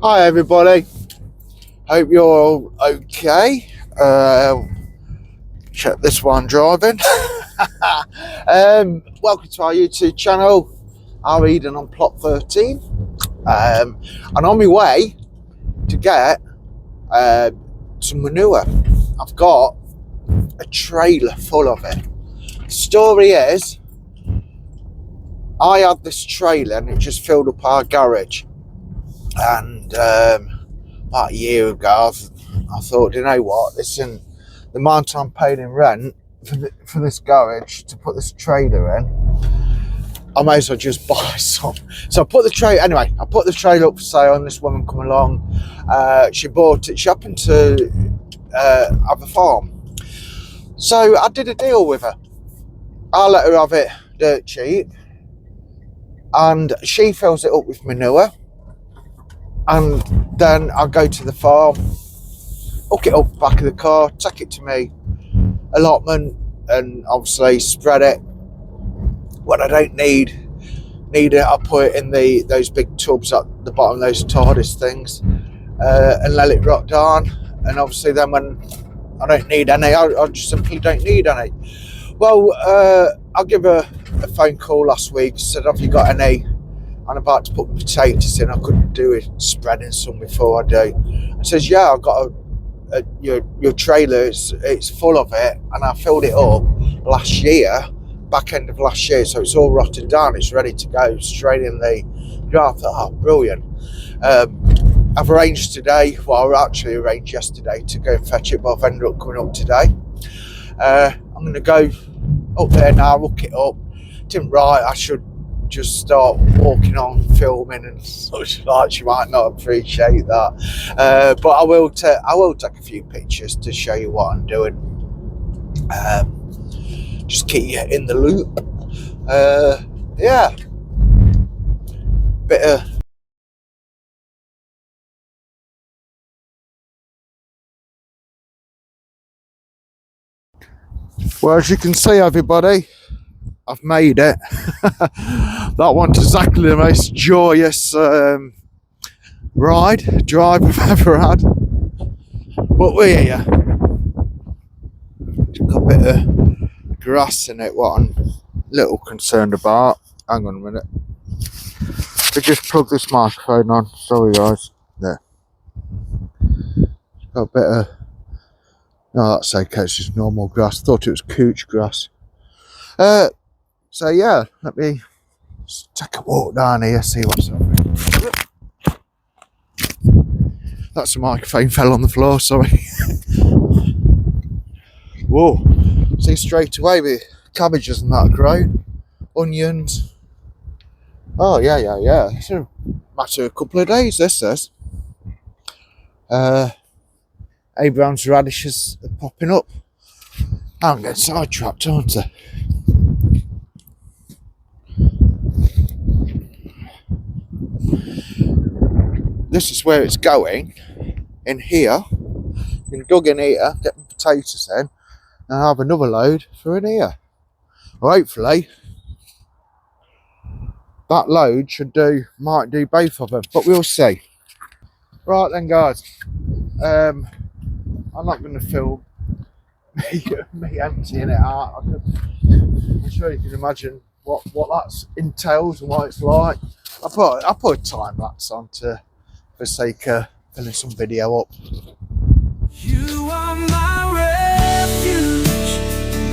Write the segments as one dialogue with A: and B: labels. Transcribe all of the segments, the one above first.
A: Hi everybody, hope you're all okay. Check this one driving. Welcome to our YouTube channel. I'm Eden on plot 13, and on my way to get some manure. I've got a trailer full of it. The story is, I had this trailer and it just filled up our garage, and about a year ago I thought, you know what, listen, the amount I'm paying in rent for this garage to put this trailer in, I may as well just buy some. So I put the trailer, anyway, I put the trailer up for sale, and this woman come along, she bought it, she happened to have a farm. So I did a deal with her. I let her have it dirt cheap, and she fills it up with manure, and then I go to the farm, hook it up back of the car, take it to me allotment, and obviously spread it. When I don't need it, I put it in those big tubs at the bottom, those TARDIS things, and let it rot down. And obviously then when I don't need any, I just simply don't need any. Well, I gave her a phone call last week, said, have you got any? I'm about to put potatoes in, I couldn't do it spreading some before I do. I says, yeah, I've got your trailer, it's full of it, and I filled it up last year, back end of last year, so it's all rotted down, it's ready to go straight in the draft. Oh, brilliant. I've arranged today, well, I actually arranged yesterday to go and fetch it, but I've ended up coming up today. I'm going to go up there now, look it up. Didn't right, I should just start walking on, filming and such like. You might not appreciate that, but I will take a few pictures to show you what I'm doing. Just keep you in the loop. Yeah, bit of well, as you can see, everybody, I've made it. That wasn't exactly the most joyous drive I've ever had, but we're here. Got a bit of grass in it, what I'm a little concerned about. Hang on a minute, I just plug this microphone on, sorry guys. There, got a bit of, no, that's okay, it's just normal grass. Thought it was couch grass. So yeah, let me take a walk down here, see what's happening. That's the microphone fell on the floor, sorry. Whoa, see straight away with cabbages and that grown, onions. Oh yeah. It's a matter of a couple of days, this says. Abraham's radishes are popping up. I'm getting sidetracked, aren't I? This is where it's going, in here. You can dug in here, get the potatoes in, and have another load for in here. Well, hopefully that load might do both of them, but we'll see. Right then guys, I'm not going to film me emptying it out. I'm sure you can imagine what that entails and what it's like. I put a time lapse on for sake of filling some video up.
B: You are my refuge,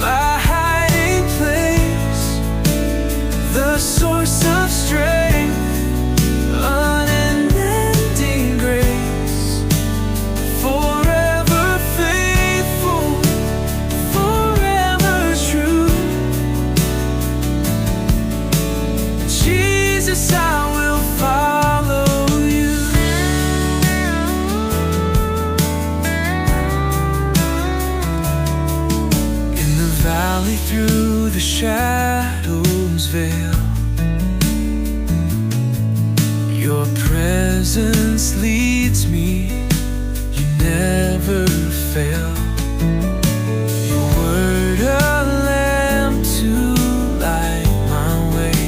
B: my hiding place, the source of strength, unending grace, forever faithful, forever true. Jesus, I will follow you. In the valley through the shadows veil, your presence leads me, you never fail. Your word a lamp to light my way,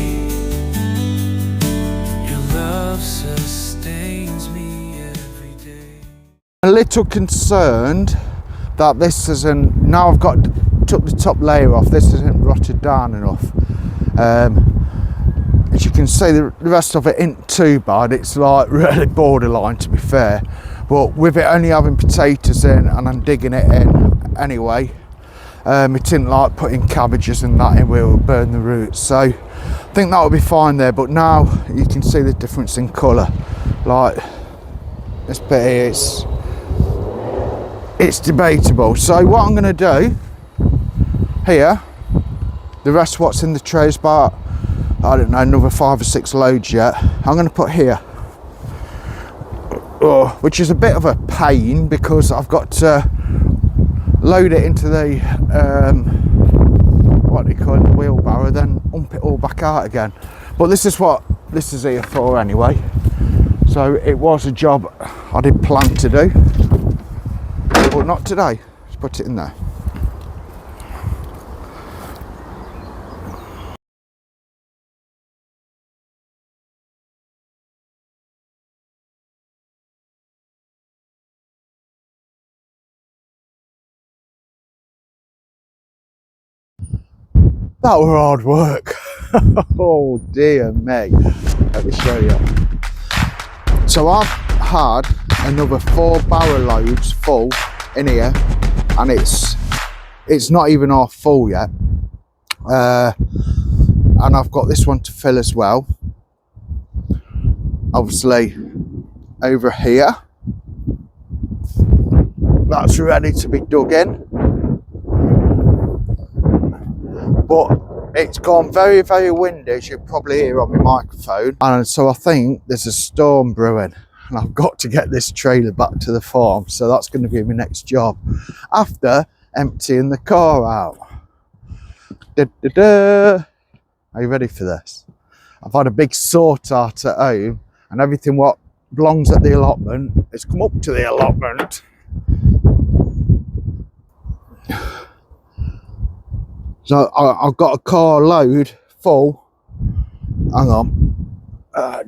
B: your love sustains me
A: little concerned that this isn't, now I've took the top layer off, this isn't rotted down enough. As you can see, the rest of it isn't too bad. It's like really borderline, to be fair, but with it only having potatoes in and I'm digging it in anyway, it didn't like putting cabbages and that in where it would burn the roots, so I think that will be fine there. But now you can see the difference in colour. Like this bit here, it's debatable. So what I'm going to do here, the rest what's in the tray is about, I don't know, another 5 or 6 loads yet. I'm going to put here, which is a bit of a pain because I've got to load it into the what do you call it, the wheelbarrow, then ump it all back out again. But this is what this is here for anyway. So it was a job I did plan to do, but not today. Just put it in there. That were hard work. Oh dear me. Let me show you. So I've had another 4 barrow loads full in here, and it's not even half full yet. And I've got this one to fill as well. Obviously over here, that's ready to be dug in. But it's gone very, very windy, as you probably hear on my microphone, and so I think there's a storm brewing, and I've got to get this trailer back to the farm. So that's going to be my next job after emptying the car out. Are you ready for this? I've had a big sort out at home, and everything what belongs at the allotment has come up to the allotment. So I've got a car load full. Hang on.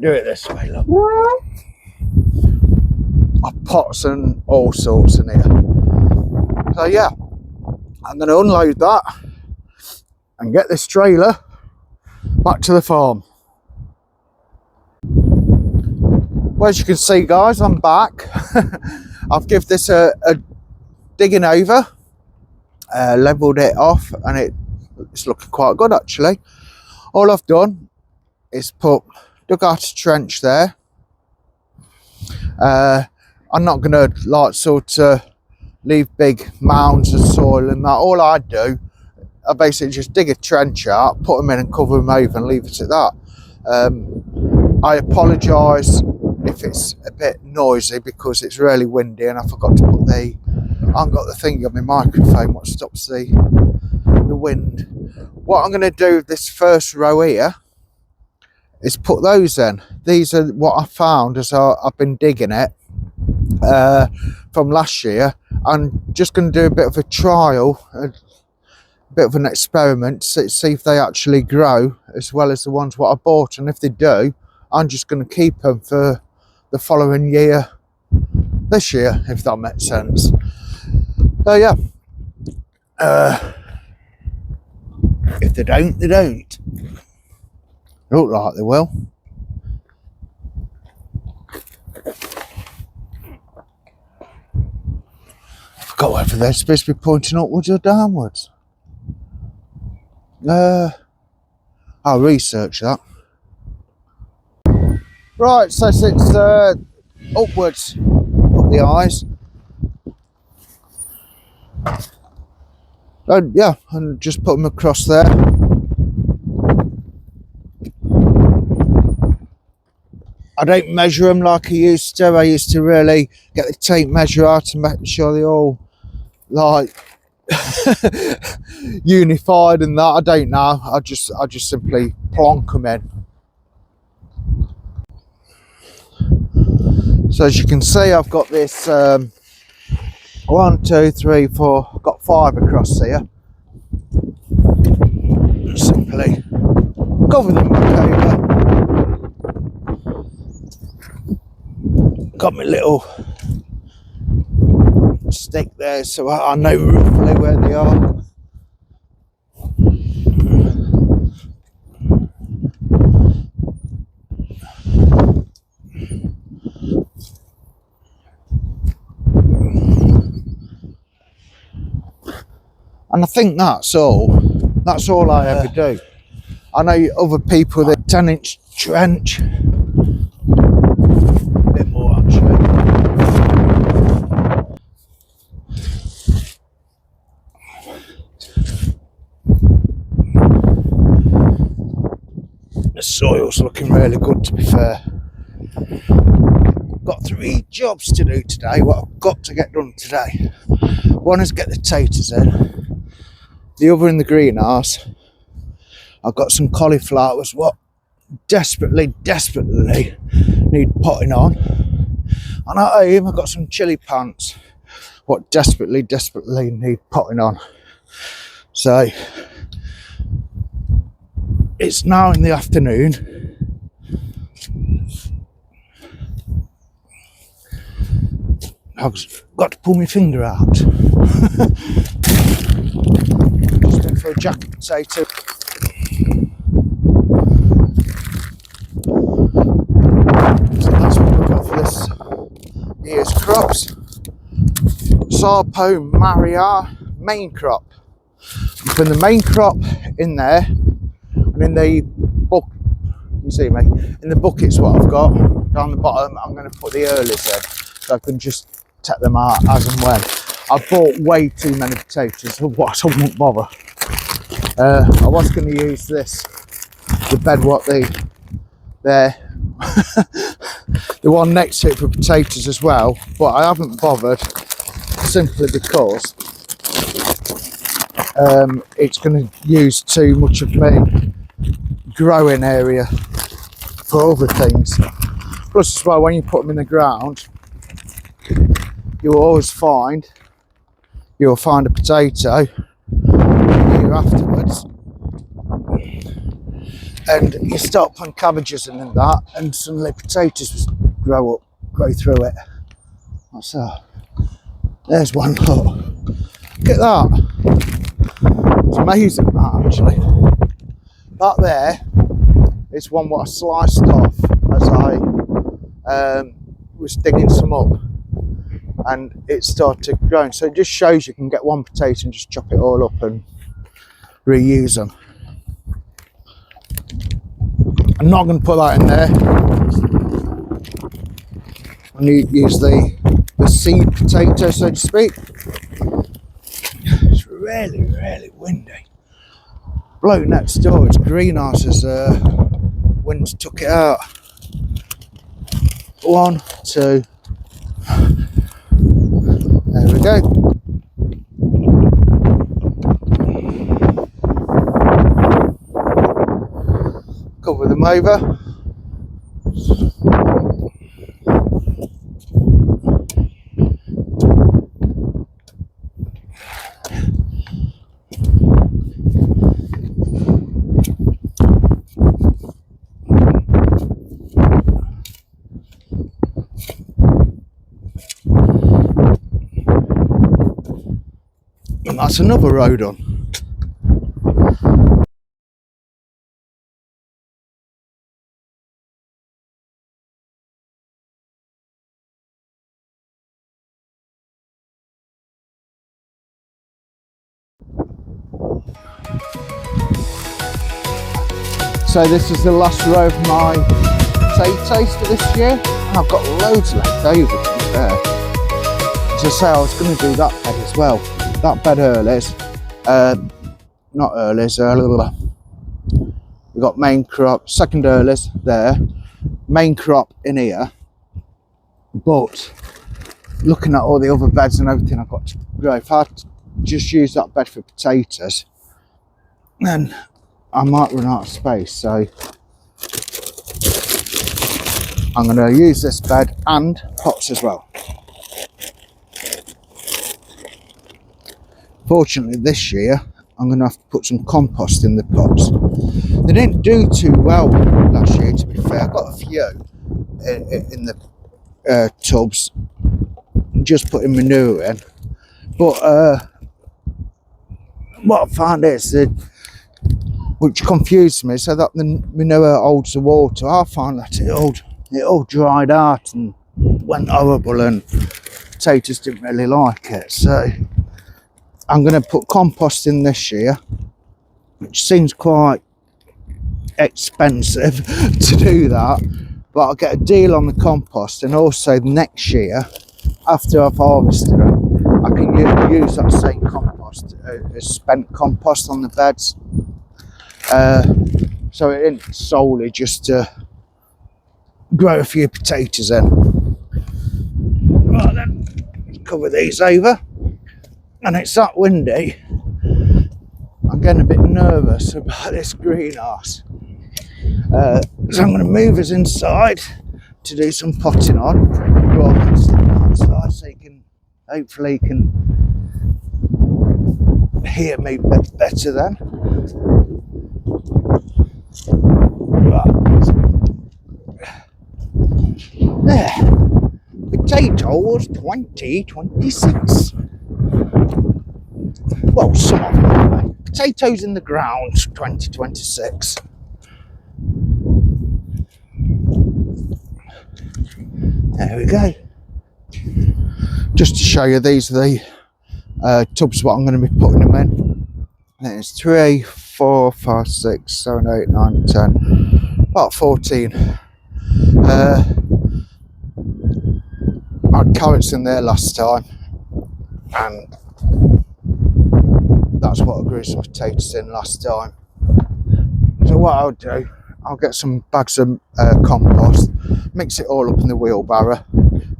A: Do it this way, look. I've pots and all sorts in here. So yeah, I'm going to unload that and get this trailer back to the farm. Well, as you can see, guys, I'm back. I've given this a digging over, levelled it off, and it's looking quite good actually. All I've done is dug out a trench there. I'm not gonna like sort of leave big mounds of soil and that. All I do, I basically just dig a trench out, put them in and cover them over and leave it at that. I apologise if it's a bit noisy because it's really windy and I forgot to put I haven't got the thing on my microphone what stops the wind. What I'm going to do with this first row here is put those in. These are what I found as I've been digging it from last year. I'm just going to do a bit of a trial, a bit of an experiment to see if they actually grow as well as the ones what I bought, and if they do, I'm just going to keep them for the following year, this year, if that makes sense. So yeah, if they don't, they don't. Look like they will. I forgot whether they're supposed to be pointing upwards or downwards. I'll research that. Right, so it's upwards, up the eyes. And yeah, and just put them across there. I don't measure them like I used to. I used to really get the tape measure out and make sure they all like unified and that. I don't know. I just simply plonk them in. So as you can see, I've got this 1, 2, 3, 4. I've got 5 across here. Simply cover them back over. Got my little stick there so I know roughly where they are. And I think that's all I ever do. I know other people that 10-inch trench, a bit more actually. The soil's looking really good, to be fair. Got 3 jobs to do today, what I've got to get done today. One is get the taters in, the other in the greenhouse. I've got some cauliflowers what desperately need potting on. And at home I've got some chili plants what desperately need potting on. So it's now in the afternoon. I've got to pull my finger out. Just in for a jacket potato. So that's what we've got for this year's crops. Sarpo Maria main crop. Putting the main crop in there, and in the bucket, you see me, in the buckets what I've got down the bottom, I'm going to put the earlies in so I can just take them out as and when. I bought way too many potatoes, otherwise I won't bother. I was going to use this, the bed what the one next to it for potatoes as well, but I haven't bothered simply because it's going to use too much of my growing area for other things. Plus as well, when you put them in the ground, you'll find a potato here afterwards, and you start putting cabbages in and that, and suddenly potatoes grow through it. So there's one look. Look at that. It's amazing that actually. That there is one what I sliced off as I was digging some up, and it started growing. So it just shows you can get one potato and just chop it all up and reuse them. I'm not going to put that in there. I need to use the seed potato, so to speak. It's really windy. Bloke next door, its greenhouse's winds took it out. 1, 2. There we go. Cover them over. And that's another row done. So this is the last row of my potatoes for this year, and I've got loads left over, to be fair. As I say, I was going to do that bed as well. That bed earlies, not earlies, we've got main crop, second earlies there, main crop in here, but looking at all the other beds and everything I've got to grow, if I just use that bed for potatoes, then I might run out of space. So I'm going to use this bed and pots as well. Fortunately this year I'm going to have to put some compost in the pots. They didn't do too well last year, to be fair. I got a few in the tubs, just putting manure in, But what I found is that, which confused me, so that the manure holds the water. I found that it all dried out and went horrible, and potatoes didn't really like it. So I'm going to put compost in this year, which seems quite expensive to do that, but I'll get a deal on the compost, and also next year after I've harvested it, I can use that same compost as spent compost on the beds. So it isn't solely just to grow a few potatoes in. Right then, cover these over. And it's that windy, I'm getting a bit nervous about this greenhouse. So I'm going to move us inside to do some potting on, rather than sitting outside, so hopefully you can hear me better then. Right. There. Potatoes 2026. Well, some of them anyway. Potatoes in the ground 2026. There we go. Just to show you, these are the tubs what I'm going to be putting them in. There's 3, 4, 5, 6, 7, 8, 9, 10, about 14. I had carrots in there last time, and that's what I grew some potatoes in last time. So what I'll do, I'll get some bags of compost, mix it all up in the wheelbarrow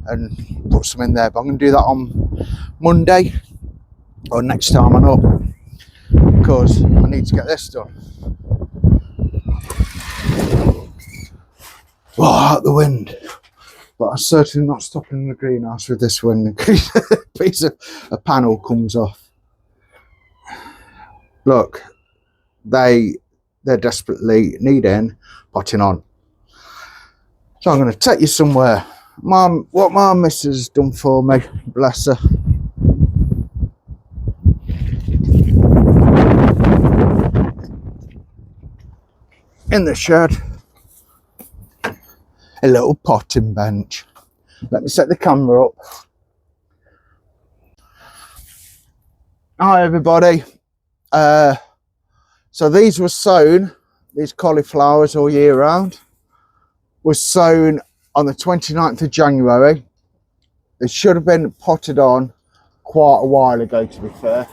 A: and put some in there, but I'm going to do that on Monday or next time I'm up, because I need to get this done. Oh, out the wind, but I'm certainly not stopping in the greenhouse with this wind in case a piece of a panel comes off. Look, they're desperately needing potting on. So I'm going to take you somewhere. What my missus has done for me, bless her. In the shed, a little potting bench. Let me set the camera up. Hi everybody. So these were sown, these cauliflowers all year round, were sown on the 29th of January. They should have been potted on quite a while ago, to be fair.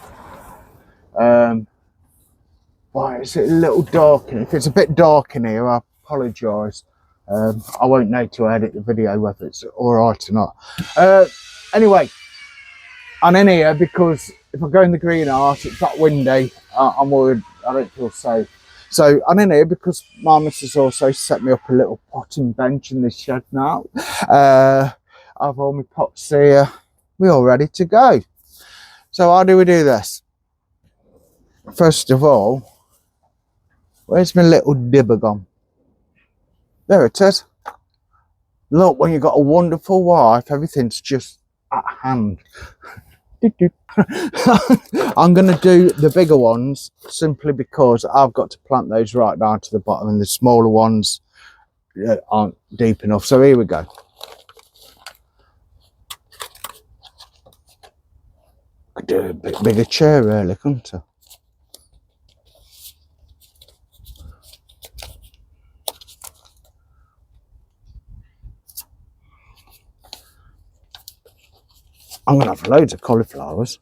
A: Why it's a little dark in here. If it's a bit dark in here, I apologise. I won't know to edit the video whether it's alright or not. Anyway, I'm in here because if I go in the greenhouse, it's that windy, I'm worried I don't feel safe. So I'm in here because my missus also set me up a little potting bench in this shed now. I've all my pots here. We're all ready to go. So how do we do this? First of all, where's my little dibber gone? There it is. Look, when you've got a wonderful wife, everything's just at hand. I'm going to do the bigger ones simply because I've got to plant those right down to the bottom, and the smaller ones aren't deep enough. So here we go. Could do a bit bigger chair really, couldn't I? I'm going to have loads of cauliflowers.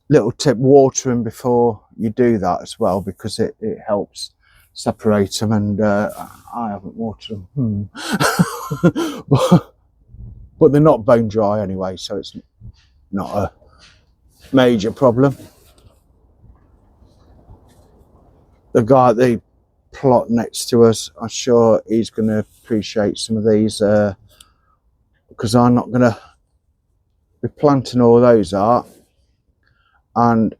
A: Little tip, water them before you do that as well, because it helps separate them, and I haven't watered them. But they're not bone dry anyway, so it's not a major problem. The guy at the plot next to us, I'm sure he's going to appreciate some of these, because I'm not going to be planting all those out, and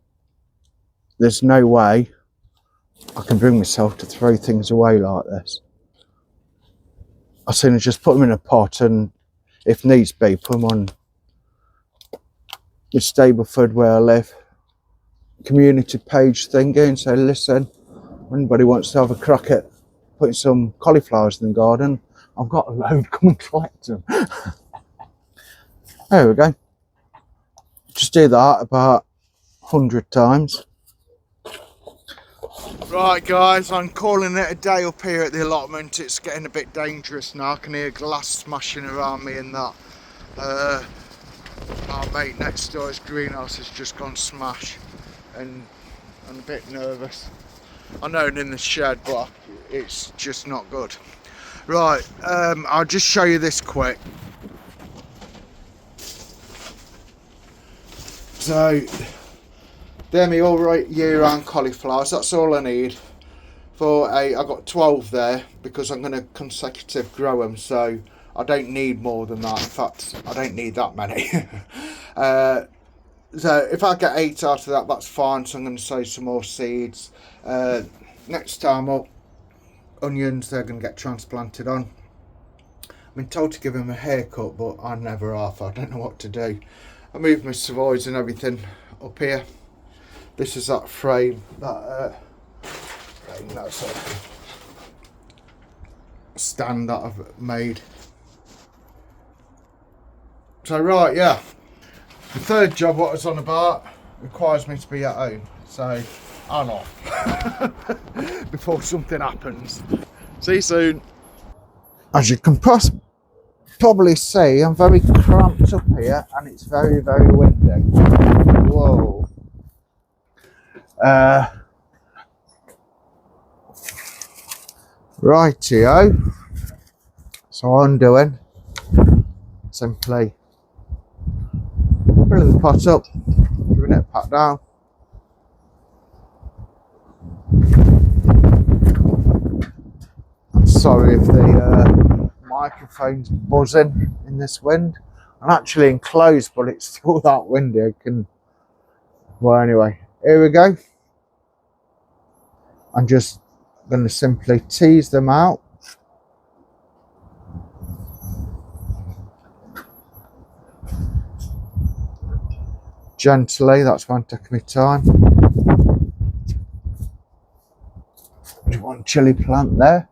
A: there's no way I can bring myself to throw things away like this. I sooner just put them in a pot, and if needs be, put them on in Stableford where I live, community page thing and say, listen, anybody wants to have a crack at putting some cauliflowers in the garden, I've got a load, come and collect them. There we go. Just do that about 100 times. Right guys, I'm calling it a day up here at the allotment. It's getting a bit dangerous now. I can hear glass smashing around me and that. Our mate next door's greenhouse has just gone smash and I'm a bit nervous. I know it in the shed, but it's just not good. Right, I'll just show you this quick. So, they're my all right year-round cauliflowers. That's all I need. I got 12 there because I'm going to consecutive grow them, so I don't need more than that. In fact, I don't need that many. So if I get 8 out of that, that's fine. So I'm going to sow some more seeds. Next time up, onions, they're going to get transplanted on. I've been told to give them a haircut, but I never have. I don't know what to do. I moved my savoys and everything up here. This is that frame, that's a stand that I've made. So right, yeah. The third job, what I was on about, requires me to be at home. So I'm off before something happens. See you soon. As you can probably see, I'm very cramped up here and it's very, very windy. Whoa. Rightio. So what I'm doing, simply filling the pot up, giving it a pat down. I'm sorry if the microphone's buzzing in this wind. I'm actually enclosed, but it's still that windy. Well, anyway, here we go. I'm just going to simply tease them out. Gently, that's why I'm taking my time. There's one chilli plant there.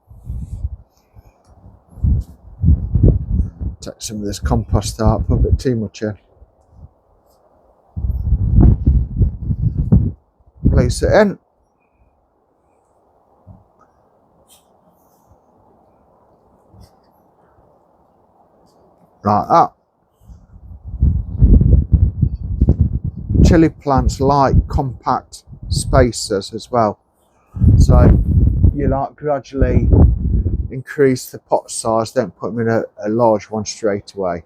A: Take some of this compost out, put a bit too much in. Place it in. Like that. Chilli plants like compact spaces as well. So you like gradually increase the pot size, don't put them in a large one straight away.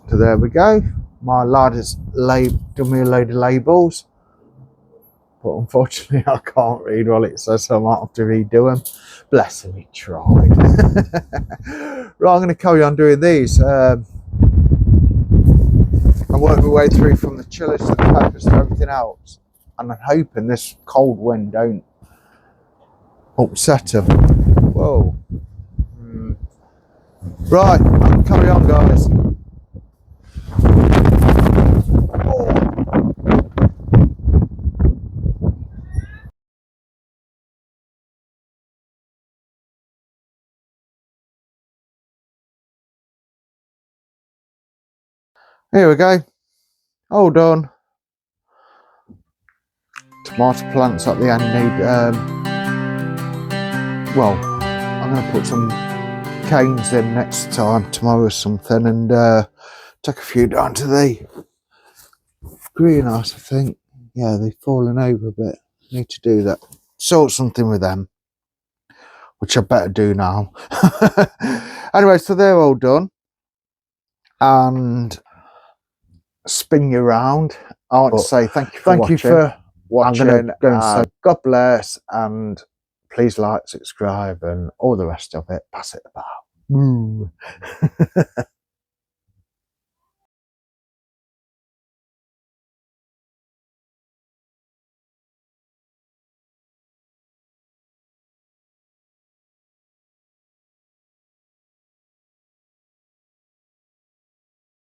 A: So there we go. My lad has done me a load of labels, but unfortunately I can't read what it says, so I might have to redo them. Bless him, he tried. Right, I'm going to carry on doing these. I'm working my way through from the chilies to the peppers to everything else, and I'm hoping this cold wind don't upset them. Whoa. Right, I'll carry on, guys. Here we go. All done. Tomato plants at the end need, well, I'm going to put some canes in next time, tomorrow or something, and take a few down to the greenhouse, I think. Yeah, they've fallen over a bit. Need to do that. Sort something with them, which I better do now. Anyway, so they're all done. And spin you around. I want to say thank you for watching. I'm going to go and say God bless, and please like, subscribe, and all the rest of it. Pass it about. Woo.